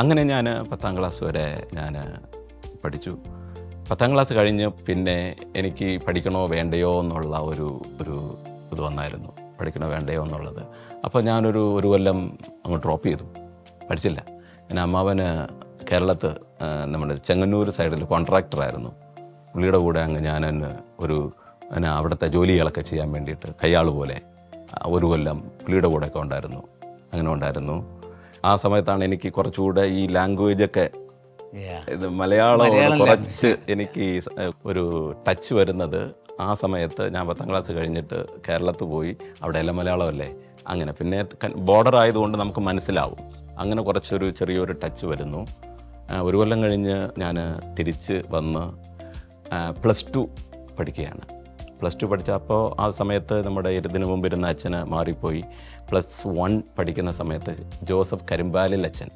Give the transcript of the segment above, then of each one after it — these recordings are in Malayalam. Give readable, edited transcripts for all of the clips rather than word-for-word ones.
അങ്ങനെ ഞാൻ 10ാം ക്ലാസ് വരെ ഞാൻ പഠിച്ചു. 10ാം ക്ലാസ് കഴിഞ്ഞ് പിന്നെ എനിക്ക് പഠിക്കണോ വേണ്ടയോ എന്നുള്ള ഒരു ഇത് വന്നായിരുന്നു, പഠിക്കണോ വേണ്ടയോ എന്നുള്ളത്. അപ്പോൾ ഞാനൊരു കൊല്ലം അങ്ങ് ഡ്രോപ്പ് ചെയ്തു, പഠിച്ചില്ല. പിന്നെ അമ്മാവന് കേരളത്ത് നമ്മുടെ ചെങ്ങന്നൂർ സൈഡിൽ കോൺട്രാക്ടറായിരുന്നു. പുള്ളിയുടെ കൂടെ അങ്ങ് ഞാൻ അവിടുത്തെ ജോലികളൊക്കെ ചെയ്യാൻ വേണ്ടിയിട്ട് കയ്യാൾ പോലെ ഒരു കൊല്ലം പുള്ളിയുടെ കൂടെയൊക്കെ ഉണ്ടായിരുന്നു. ആ സമയത്താണ് എനിക്ക് കുറച്ചുകൂടെ ഈ ലാംഗ്വേജൊക്കെ ഇത് മലയാളം കുറച്ച് എനിക്ക് ഒരു ടച്ച് വരുന്നത്. ആ സമയത്ത് ഞാൻ 10ാം ക്ലാസ് കഴിഞ്ഞിട്ട് കേരളത്തിൽ പോയി, അവിടെ എല്ലാം മലയാളമല്ലേ, അങ്ങനെ പിന്നെ ബോർഡർ ആയതുകൊണ്ട് നമുക്ക് മനസ്സിലാവും. അങ്ങനെ ചെറിയൊരു ടച്ച് വരുന്നു. ഒരു കൊല്ലം കഴിഞ്ഞ് ഞാൻ തിരിച്ച് വന്ന് +2 പഠിക്കുകയാണ്. +2 പഠിച്ചപ്പോൾ ആ സമയത്ത് നമ്മുടെ ഇതിനു മുമ്പിരുന്ന അച്ഛന് മാറിപ്പോയി. +1 പഠിക്കുന്ന സമയത്ത് ജോസഫ് കരിമ്പാലിൽ അച്ഛൻ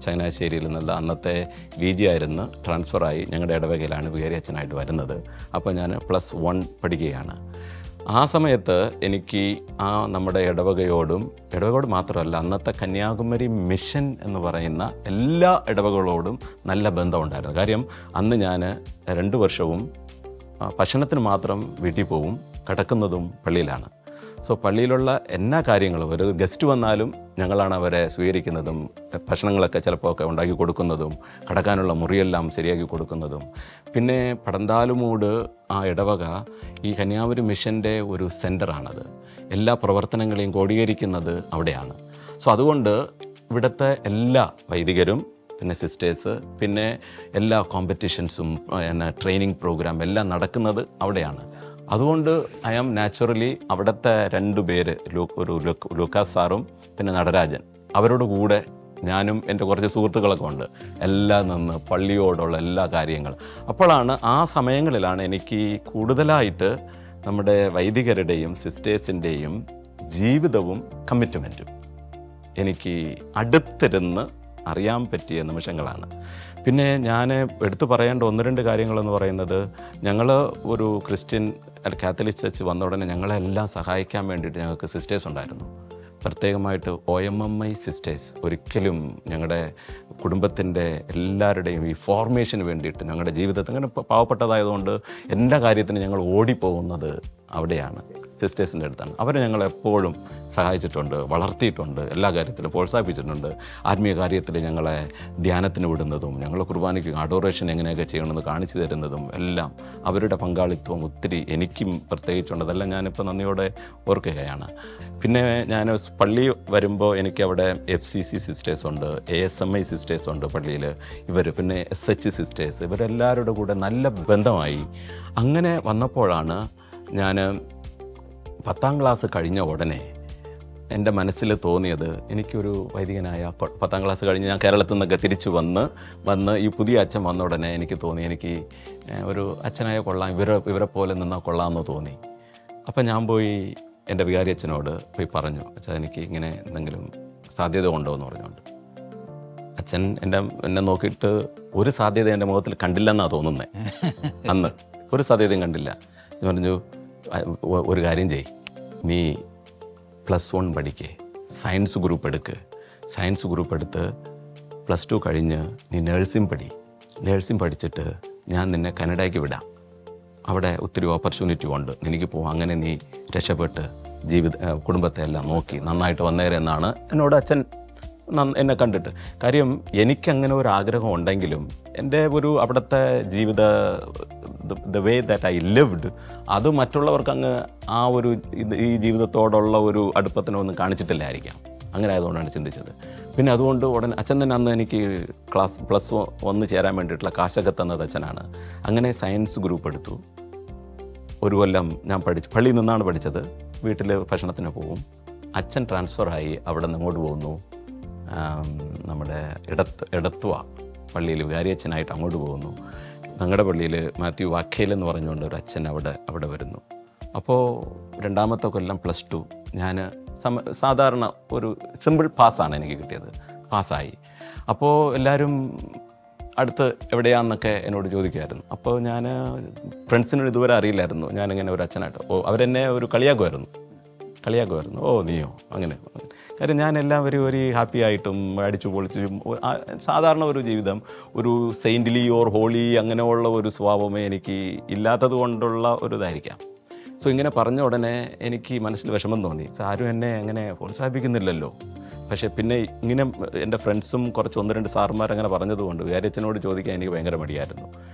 ചങ്ങനാശ്ശേരിയിൽ നിന്നുള്ള അന്നത്തെ VG ആയിരുന്നു, ട്രാൻസ്ഫറായി ഞങ്ങളുടെ ഇടവകയിലാണ് വികാരി അച്ഛനായിട്ട് വരുന്നത്. അപ്പോൾ ഞാൻ +1 പഠിക്കുകയാണ്. ആ സമയത്ത് എനിക്ക് നമ്മുടെ ഇടവകയോട് മാത്രമല്ല, അന്നത്തെ കന്യാകുമാരി മിഷൻ എന്ന് പറയുന്ന എല്ലാ ഇടവകളോടും നല്ല ബന്ധമുണ്ടായിരുന്നു. കാര്യം അന്ന് ഞാൻ 2 വർഷവും ഭക്ഷണത്തിന് മാത്രം വീട്ടിൽ പോവും, കിടക്കുന്നതും പള്ളിയിലാണ്. സോ പള്ളിയിലുള്ള എല്ലാ കാര്യങ്ങളും, ഒരു ഗസ്റ്റ് വന്നാലും ഞങ്ങളാണ് അവരെ സ്വീകരിക്കുന്നതും, ഭക്ഷണങ്ങളൊക്കെ ചിലപ്പോൾ ഒക്കെ ഉണ്ടാക്കി കൊടുക്കുന്നതും, കിടക്കാനുള്ള മുറിയെല്ലാം ശരിയാക്കി കൊടുക്കുന്നതും. പിന്നെ പടന്താലുമൂട് ആ ഇടവക ഈ കന്യാകുമാരി മിഷൻ്റെ ഒരു സെൻ്ററാണത്. എല്ലാ പ്രവർത്തനങ്ങളെയും ക്രോഡീകരിക്കുന്നത് അവിടെയാണ്. സോ അതുകൊണ്ട് ഇവിടുത്തെ എല്ലാ വൈദികരും പിന്നെ സിസ്റ്റേഴ്സ്, പിന്നെ എല്ലാ കോമ്പറ്റീഷൻസും ട്രെയിനിങ് പ്രോഗ്രാം എല്ലാം നടക്കുന്നത് അവിടെയാണ്. അതുകൊണ്ട് ഐ ആം നാച്ചുറലി അവിടുത്തെ 2 പേര്, ലൂക്കാസ് സാറും പിന്നെ നടരാജൻ, അവരോട് കൂടെ ഞാനും എൻ്റെ കുറച്ച് സുഹൃത്തുക്കളൊക്കെ ഉണ്ട്, എല്ലാം നിന്ന് പള്ളിയോടുള്ള എല്ലാ കാര്യങ്ങളും. അപ്പോഴാണ് ആ സമയങ്ങളിലാണ് എനിക്ക് കൂടുതലായിട്ട് നമ്മുടെ വൈദികരുടെയും സിസ്റ്റേഴ്സിൻ്റെയും ജീവിതവും കമ്മിറ്റ്മെൻറ്റും എനിക്ക് അടുത്തിരുന്ന് അറിയാൻ പറ്റിയ നിമിഷങ്ങളാണ്. പിന്നെ ഞാൻ എടുത്തു പറയേണ്ട 1-2 കാര്യങ്ങളെന്ന് പറയുന്നത്, ഞങ്ങൾ ഒരു ക്രിസ്ത്യൻ കാത്തലിക് ചർച്ച് വന്ന ഉടനെ ഞങ്ങളെല്ലാം സഹായിക്കാൻ വേണ്ടിയിട്ട് ഞങ്ങൾക്ക് സിസ്റ്റേഴ്സ് ഉണ്ടായിരുന്നു. പ്രത്യേകമായിട്ട് OMMI സിസ്റ്റേഴ്സ് ഒരിക്കലും ഞങ്ങളുടെ കുടുംബത്തിൻ്റെ എല്ലാവരുടെയും ഈ ഫോർമേഷന് വേണ്ടിയിട്ട്, ഞങ്ങളുടെ ജീവിതത്തിൽ അങ്ങനെ പാവപ്പെട്ടതായതുകൊണ്ട് എല്ലാ കാര്യത്തിനും ഞങ്ങൾ ഓടിപ്പോകുന്നത് അവിടെയാണ്, സിസ്റ്റേഴ്സിൻ്റെ അടുത്താണ്. അവരെ ഞങ്ങളെപ്പോഴും സഹായിച്ചിട്ടുണ്ട്, വളർത്തിയിട്ടുണ്ട്, എല്ലാ കാര്യത്തിലും പ്രോത്സാഹിപ്പിച്ചിട്ടുണ്ട്. ആത്മീയ കാര്യത്തിൽ ഞങ്ങളെ ധ്യാനത്തിന് വിടുന്നതും, ഞങ്ങൾ കുർബാനയ്ക്ക് അഡോറേഷൻ എങ്ങനെയൊക്കെ ചെയ്യണമെന്ന് കാണിച്ചു തരുന്നതും എല്ലാം അവരുടെ പങ്കാളിത്തം ഒത്തിരി എനിക്കും പ്രത്യേകിച്ചുണ്ട്. അതെല്ലാം ഞാനിപ്പോൾ നന്ദിയോടെ ഓർക്കുകയാണ്. പിന്നെ ഞാൻ പള്ളി വരുമ്പോൾ എനിക്കവിടെ FCC സിസ്റ്റേഴ്സ് ഉണ്ട്, ASMI സിസ്റ്റേഴ്സ് ഉണ്ട് പള്ളിയിൽ, പിന്നെ SH സിസ്റ്റേഴ്സ്, ഇവരെല്ലാവരുടെ കൂടെ നല്ല ബന്ധമായി. അങ്ങനെ വന്നപ്പോഴാണ് ഞാൻ 10ാം ക്ലാസ് കഴിഞ്ഞ ഉടനെ എൻ്റെ മനസ്സിൽ തോന്നിയത്, എനിക്കൊരു വൈദികനായ 10ാം ക്ലാസ് കഴിഞ്ഞ് ഞാൻ കേരളത്തിൽ നിന്നൊക്കെ തിരിച്ചു വന്ന് ഈ പുതിയ അച്ഛൻ വന്ന ഉടനെ എനിക്ക് തോന്നി, എനിക്ക് ഒരു അച്ഛനായ കൊള്ളാം, ഇവരെ പോലെ നിന്നാൽ കൊള്ളാമെന്ന് തോന്നി. അപ്പം ഞാൻ പോയി എൻ്റെ വികാരി അച്ഛനോട് പോയി പറഞ്ഞു, അച്ഛാ എനിക്ക് ഇങ്ങനെ എന്തെങ്കിലും സാധ്യത ഉണ്ടോ എന്ന് പറഞ്ഞുകൊണ്ട്. അച്ഛൻ എന്നെ നോക്കിയിട്ട് ഒരു സാധ്യത എൻ്റെ മുഖത്തിൽ കണ്ടില്ലെന്നാണ് തോന്നുന്നത്. അന്ന് ഒരു സാധ്യതയും കണ്ടില്ല. ഞാൻ പറഞ്ഞു, ഒരു കാര്യം ചെയ്യ്, നീ +1 പഠിക്കേ, സയൻസ് ഗ്രൂപ്പ് എടുത്ത് +2 കഴിഞ്ഞ് നീ നേഴ്സിംഗ് പഠിച്ചിട്ട് ഞാൻ നിന്നെ കാനഡയ്ക്ക് വിടാം, അവിടെ ഒത്തിരി ഓപ്പർച്യൂണിറ്റി ഉണ്ട്, നിനക്ക് പോവാം, അങ്ങനെ നീ രക്ഷപ്പെട്ട് കുടുംബത്തെ എല്ലാം നോക്കി നന്നായിട്ട് വന്നേരെന്നാണ് എന്നോട് അച്ഛൻ എന്നെ കണ്ടിട്ട്. കാര്യം എനിക്കങ്ങനെ ഒരു ആഗ്രഹം ഉണ്ടെങ്കിലും എൻ്റെ അവിടുത്തെ ജീവിത the way that I lived, അത് മറ്റുള്ളവർക്ക് അങ്ങ് ഈ ജീവിതത്തോടുള്ള ഒരു അടുപ്പത്തിനൊന്നും കാണിച്ചിട്ടില്ലായിരിക്കാം. അങ്ങനെ ആയതുകൊണ്ടാണ് ചിന്തിച്ചത്. പിന്നെ അതുകൊണ്ട് ഉടനെ അച്ഛൻ തന്നെ അന്ന് എനിക്ക് +1 ചേരാൻ വേണ്ടിയിട്ടുള്ള കാശൊക്കെ തന്നത് അച്ഛനാണ്. അങ്ങനെ സയൻസ് ഗ്രൂപ്പ് എടുത്തു. ഒരു കൊല്ലം ഞാൻ പള്ളിയിൽ നിന്നാണ് പഠിച്ചത്. വീട്ടിൽ ഭക്ഷണത്തിന് പോവും. അച്ഛൻ ട്രാൻസ്ഫറായി അവിടെ നിന്ന് അങ്ങോട്ട് പോകുന്നു. നമ്മുടെ എടത്വ പള്ളിയിൽ വികാരിയച്ഛനായിട്ട് അങ്ങോട്ട് പോകുന്നു. ഞങ്ങളുടെ പള്ളിയിൽ മാത്യു വാക്കേൽ എന്ന് പറഞ്ഞുകൊണ്ട് ഒരു അച്ഛൻ അവിടെ വരുന്നു. അപ്പോൾ 2ാമത്തെ കൊല്ലം +2 ഞാൻ സാധാരണ ഒരു സിമ്പിൾ പാസ്സാണ് എനിക്ക് കിട്ടിയത്, പാസ്സായി. അപ്പോൾ എല്ലാവരും അടുത്ത് എവിടെയാണെന്നൊക്കെ എന്നോട് ചോദിക്കുമായിരുന്നു. അപ്പോൾ ഞാൻ ഫ്രണ്ട്സിനോട് ഇതുവരെ അറിയില്ലായിരുന്നു ഞാനിങ്ങനെ ഒരു അച്ഛനായിട്ട്. അവരെന്നെ ഒരു കളിയാക്കുമായിരുന്നു, ഓ നീയോ അങ്ങനെ. കാര്യം ഞാൻ എല്ലാവരും ഒരു ഹാപ്പി ആയിട്ടും അടിച്ചു പൊളിച്ചും സാധാരണ ഒരു ജീവിതം, ഒരു സെയിൻ്റ്ലി ഓർ ഹോളി അങ്ങനെയുള്ള ഒരു സ്വഭാവമേ എനിക്ക് ഇല്ലാത്തത് കൊണ്ടുള്ള ഒരു ഇതായിരിക്കാം. സോ ഇങ്ങനെ പറഞ്ഞ ഉടനെ എനിക്ക് മനസ്സിൽ വിഷമം തോന്നി. ആരും എന്നെ അങ്ങനെ പ്രോത്സാഹിപ്പിക്കുന്നില്ലല്ലോ. പക്ഷേ പിന്നെ ഇങ്ങനെ എൻ്റെ ഫ്രണ്ട്സും കുറച്ച് 1-2 സാറുമാർ അങ്ങനെ പറഞ്ഞതുകൊണ്ട് വികാരിയച്ഛനോട് ചോദിക്കാൻ എനിക്ക് ഭയങ്കര മടിയായിരുന്നു.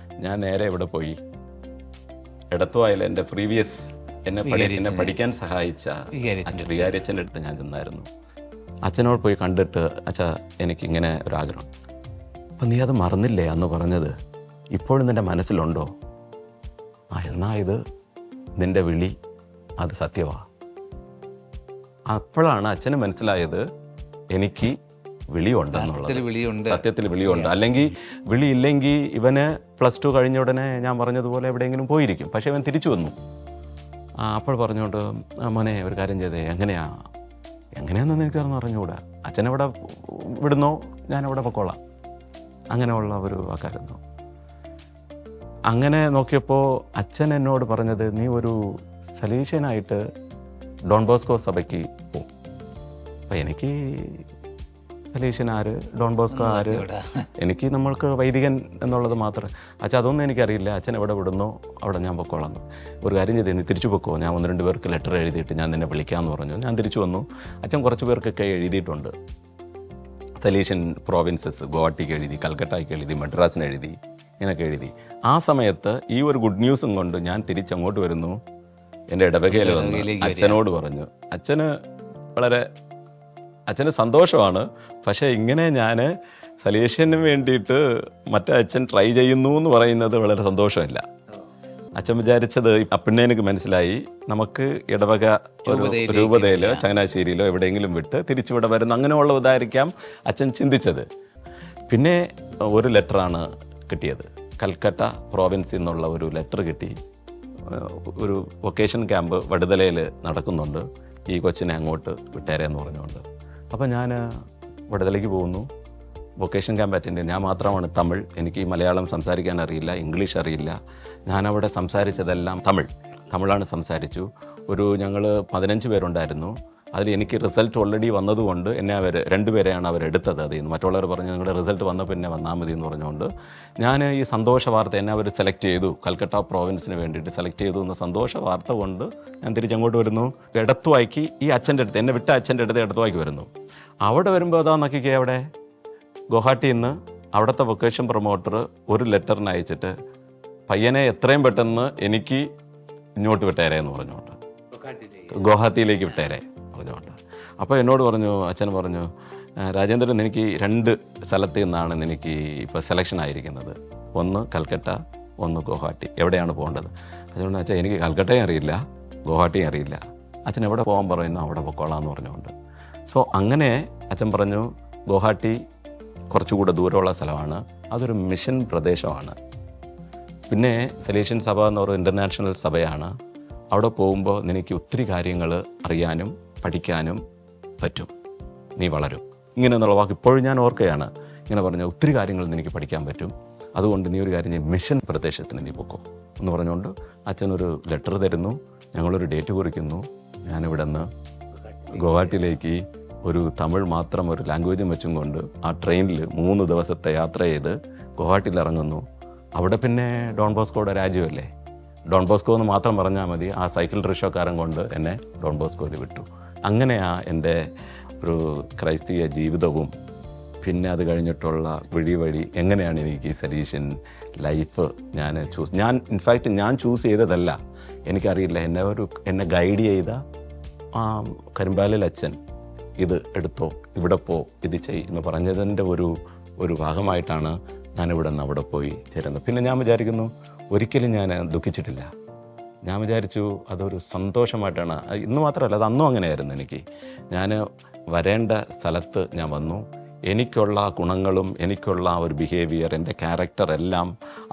ഞാൻ നേരെ ഇവിടെ പോയി എടത്തുവായിൽ എൻ്റെ പ്രീവിയസ് എന്നെ പഠിക്കാൻ സഹായിച്ച വികാരിയച്ഛൻ്റെ അടുത്ത് ഞാൻ ചെന്നായിരുന്നു. അച്ഛനോട് പോയി കണ്ടിട്ട്, അച്ഛാ എനിക്കിങ്ങനെ ഒരാഗ്രഹം, അപ്പം നീ അത് മറന്നില്ലേ അന്ന് പറഞ്ഞത്, ഇപ്പോഴും നിൻ്റെ മനസ്സിലുണ്ടോ? എന്നാ ഇത് നിൻ്റെ വിളി അത് സത്യമാണ്. അപ്പോഴാണ് അച്ഛന് മനസ്സിലായത് എനിക്ക് വിളിയുണ്ടെന്നുള്ളത്. സത്യത്തിൽ വിളിയുണ്ട്. അല്ലെങ്കിൽ വിളിയില്ലെങ്കിൽ ഇവന് +2 കഴിഞ്ഞ ഉടനെ ഞാൻ പറഞ്ഞതുപോലെ എവിടെയെങ്കിലും പോയിരിക്കും. പക്ഷേ ഇവൻ തിരിച്ചു വന്നു. അപ്പോൾ പറഞ്ഞുകൊണ്ട്, മോനെ ഒരു കാര്യം ചെയ്തേ, എങ്ങനെയാണെന്ന് എനിക്കറിഞ്ഞു അറിഞ്ഞുകൂടാ, അച്ഛനെവിടെ വിടുന്നോ ഞാനവിടെ പൊക്കോളാം, അങ്ങനെയുള്ള ഒരു വാക്കായിരുന്നു. അങ്ങനെ നോക്കിയപ്പോൾ അച്ഛൻ എന്നോട് പറഞ്ഞത്, നീ ഒരു സലീഷ്യനായിട്ട് ഡോൺ ബോസ്കോ സഭയ്ക്ക് പോകും. അപ്പം എനിക്ക് സലീഷ്യൻ ആര്, ഡോൺ ബോസ്കോ ആര്, എനിക്ക് നമ്മൾക്ക് വൈദികൻ എന്നുള്ളത് മാത്രം. അച്ഛൻ അതൊന്നും എനിക്കറിയില്ല, അച്ഛൻ എവിടെ വിടുന്നോ അവിടെ ഞാൻ പൊക്കോളാം. ഒരു കാര്യം ചെയ്തേ, നീ തിരിച്ചു പൊക്കോ, ഞാൻ 1-2 പേർക്ക് ലെറ്റർ എഴുതിയിട്ട് ഞാൻ നിന്നെ വിളിക്കാമെന്ന് പറഞ്ഞു. ഞാൻ തിരിച്ചു വന്നു. അച്ഛൻ കുറച്ച് പേർക്കൊക്കെ എഴുതിയിട്ടുണ്ട്. സലീഷ്യൻ പ്രോവിൻസസ്, ഗുവാഹട്ടിക്ക് എഴുതി, കൽക്കട്ടയ്ക്ക് എഴുതി, മദ്രാസിന് എഴുതി, ഇങ്ങനെയൊക്കെ എഴുതി. ആ സമയത്ത് ഈ ഒരു ഗുഡ് ന്യൂസും കൊണ്ട് ഞാൻ തിരിച്ചങ്ങോട്ട് വരുന്നു. എൻ്റെ ഇടവകയിൽ വന്ന് അച്ഛനോട് പറഞ്ഞു. അച്ഛന് സന്തോഷമാണ്. പക്ഷേ ഇങ്ങനെ ഞാൻ സലീഷ്യന് വേണ്ടിയിട്ട് മറ്റേ അച്ഛൻ ട്രൈ ചെയ്യുന്നു എന്ന് പറയുന്നത് വളരെ സന്തോഷമില്ല. അച്ഛൻ വിചാരിച്ചത് പിന്നെ എനിക്ക് മനസ്സിലായി, നമുക്ക് ഇടവക ഒരു രൂപതയിലോ ചങ്ങനാശ്ശേരിയിലോ എവിടെയെങ്കിലും വിട്ട് തിരിച്ചിവിടെ വരുന്നു, അങ്ങനെയുള്ള ഇതായിരിക്കാം അച്ഛൻ ചിന്തിച്ചത്. പിന്നെ ഒരു ലെറ്ററാണ് കിട്ടിയത്. കൽക്കട്ട പ്രോവിൻസിൽ നിന്നുള്ള ഒരു ലെറ്റർ കിട്ടി. ഒരു വൊക്കേഷൻ ക്യാമ്പ് വടുതലയിൽ നടക്കുന്നുണ്ട്, ഈ കൊച്ചിനെ അങ്ങോട്ട് വിട്ടേരെന്ന് പറഞ്ഞുകൊണ്ട്. അപ്പോൾ ഞാൻ വടുതലയ്ക്ക് പോകുന്നു. വൊക്കേഷൻ ക്യാമ്പ് അറ്റൻഡ് ചെയ്യാൻ. ഞാൻ മാത്രമാണ് തമിഴ്, എനിക്ക് മലയാളം സംസാരിക്കാൻ അറിയില്ല, ഇംഗ്ലീഷ് അറിയില്ല. ഞാനവിടെ സംസാരിച്ചതെല്ലാം തമിഴാണ് സംസാരിച്ചു. ഞങ്ങൾ 15 പേരുണ്ടായിരുന്നു. അതിൽ എനിക്ക് റിസൾട്ട് ഓൾറെഡി വന്നതുകൊണ്ട് എന്നെ 2 പേരെയാണ് അവരെടുത്തത്. അതിൽ നിന്ന് മറ്റുള്ളവർ പറഞ്ഞു നിങ്ങളുടെ റിസൾട്ട് വന്ന പിന്നെ വന്നാൽ മതി എന്ന് പറഞ്ഞുകൊണ്ട് ഞാൻ ഈ സന്തോഷ വാർത്ത എന്നെ അവർ സെലക്ട് ചെയ്തു, കൽക്കട്ട പ്രോവിൻസിന് വേണ്ടിയിട്ട് സെലക്ട് ചെയ്തു എന്ന സന്തോഷ വാർത്ത കൊണ്ട് ഞാൻ തിരിച്ചങ്ങോട്ട് വരുന്നു. എടത്തുവായ്ക്ക് ഈ അച്ഛൻ്റെ അടുത്ത്, എന്നെ വിട്ട അച്ഛൻ്റെ അടുത്ത് എടത്തുവായ്ക്ക് വരുന്നു. അവിടെ വരുമ്പോൾ അതാ നോക്കിക്കേ, അവിടെ ഗുവാഹട്ടിയിൽ നിന്ന് അവിടുത്തെ വൊക്കേഷൻ പ്രൊമോട്ടർ ഒരു ലെറ്ററിന് അയച്ചിട്ട് പയ്യനെ എത്രയും പെട്ടെന്ന് എനിക്ക് ഇങ്ങോട്ട് വിട്ടേരെ എന്ന് പറഞ്ഞുകൊണ്ട്, ഗുവാഹത്തിയിലേക്ക് വിട്ടേരെ പറഞ്ഞുകൊണ്ട്. അപ്പോൾ എന്നോട് പറഞ്ഞു, അച്ഛൻ പറഞ്ഞു, രാജേന്ദ്രൻ എനിക്ക് 2 സ്ഥലത്ത് നിന്നാണ് എനിക്ക് ഇപ്പോൾ സെലക്ഷൻ ആയിരിക്കുന്നത്, ഒന്ന് കൽക്കട്ട, ഒന്ന് ഗുവാഹട്ടി, എവിടെയാണ് പോകേണ്ടത്? അതുകൊണ്ട് അച്ഛൻ എനിക്ക് കൽക്കട്ടയും അറിയില്ല, ഗുവാഹട്ടിയും അറിയില്ല, അച്ഛൻ എവിടെ പോകാൻ പറയുന്നു അവിടെ പൊക്കോളാം എന്ന് പറഞ്ഞുകൊണ്ട്. സോ അങ്ങനെ അച്ഛൻ പറഞ്ഞു, ഗുവാഹട്ടി കുറച്ചുകൂടെ ദൂരമുള്ള സ്ഥലമാണ്, അതൊരു മിഷൻ പ്രദേശമാണ്. പിന്നെ സലീഷ്യൻ സഭ എന്ന് പറയുന്ന ഇൻ്റർനാഷണൽ സഭയാണ്. അവിടെ പോകുമ്പോൾ നിനക്ക് ഒത്തിരി കാര്യങ്ങൾ അറിയാനും പഠിക്കാനും പറ്റും, നീ വളരും. ഇങ്ങനെ എന്നുള്ള വാക്ക് ഇപ്പോഴും ഞാൻ ഓർക്കുകയാണ്. ഇങ്ങനെ പറഞ്ഞാൽ ഒത്തിരി കാര്യങ്ങൾ നിനക്ക് പഠിക്കാൻ പറ്റും, അതുകൊണ്ട് നീ ഒരു കാര്യം ചെയ്യും, മിഷൻ പ്രദേശത്തിന് നീ പൊക്കോ എന്ന് പറഞ്ഞുകൊണ്ട് അച്ഛനൊരു ലെറ്റർ തരുന്നു. ഞങ്ങളൊരു ഡേറ്റ് കുറിക്കുന്നു. ഞാനിവിടെ നിന്ന് ഗുവാഹട്ടിയിലേക്ക് ഒരു തമിഴ് മാത്രം ഒരു ലാംഗ്വേജും വെച്ചും കൊണ്ട് ആ ട്രെയിനിൽ 3 ദിവസത്തെ യാത്ര ചെയ്ത് ഗുവാഹട്ടിയിൽ ഇറങ്ങുന്നു. അവിടെ പിന്നെ ഡോൺ ബോസ്കോയുടെ രാജ്യമല്ലേ, ഡോൺ ബോസ്കോ എന്ന് മാത്രം പറഞ്ഞാൽ മതി. ആ സൈക്കിൾ റിക്ഷക്കാരൻ കൊണ്ട് എന്നെ ഡോൺ ബോസ്കോയിൽ വിട്ടു. അങ്ങനെയാണ് എൻ്റെ ഒരു ക്രൈസ്തീയ ജീവിതവും പിന്നെ അത് കഴിഞ്ഞിട്ടുള്ള വഴി എങ്ങനെയാണ് എനിക്ക് സലീഷ്യൻ ലൈഫ് ഞാൻ ഇൻഫാക്റ്റ് ഞാൻ ചൂസ് ചെയ്തതല്ല, എനിക്കറിയില്ല. എന്നെ ഗൈഡ് ചെയ്ത ആ കരിമ്പാലിൽ അച്ഛൻ ഇത് എടുത്തോ, ഇവിടെ പോ, ഇത് ചെയ് എന്ന് പറഞ്ഞതിൻ്റെ ഒരു ഭാഗമായിട്ടാണ് ഞാനിവിടെ നിന്ന് അവിടെ പോയി ചേരുന്നത്. പിന്നെ ഞാൻ വിചാരിക്കുന്നു, ഒരിക്കലും ഞാൻ ദുഃഖിച്ചിട്ടില്ല. ഞാൻ വിചാരിച്ചു അതൊരു സന്തോഷമായിട്ടാണ്. ഇന്ന് മാത്രമല്ല, അത് അന്നും അങ്ങനെയായിരുന്നു. ഞാൻ വരേണ്ട സ്ഥലത്ത് ഞാൻ വന്നു. എനിക്കുള്ള ഗുണങ്ങളും എനിക്കുള്ള ആ ഒരു ബിഹേവിയർ, എൻ്റെ ക്യാരക്ടർ എല്ലാം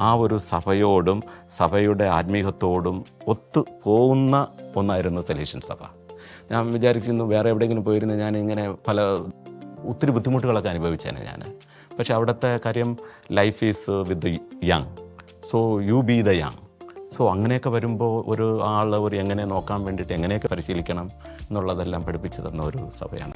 ആ ഒരു സഭയോടും സഭയുടെ ആത്മീയത്തോടും ഒത്തു പോകുന്ന ഒന്നായിരുന്നു സലീഷ്യൻ സഭ. ഞാൻ വിചാരിക്കുന്നു വേറെ എവിടെയെങ്കിലും പോയിരുന്ന ഞാൻ ഇങ്ങനെ ഒത്തിരി ബുദ്ധിമുട്ടുകളൊക്കെ അനുഭവിച്ചേനെ ഞാൻ. പക്ഷേ അവിടുത്തെ കാര്യം life is with young, so you B the young. So അങ്ങനെയൊക്കെ വരുമ്പോൾ ഒരു എങ്ങനെ നോക്കാൻ വേണ്ടിയിട്ട് എങ്ങനെയൊക്കെ പരിശീലിക്കണം, എന്നുള്ളതെല്ലാം പഠിപ്പിച്ചു തന്ന ഒരു സഭയാണ്.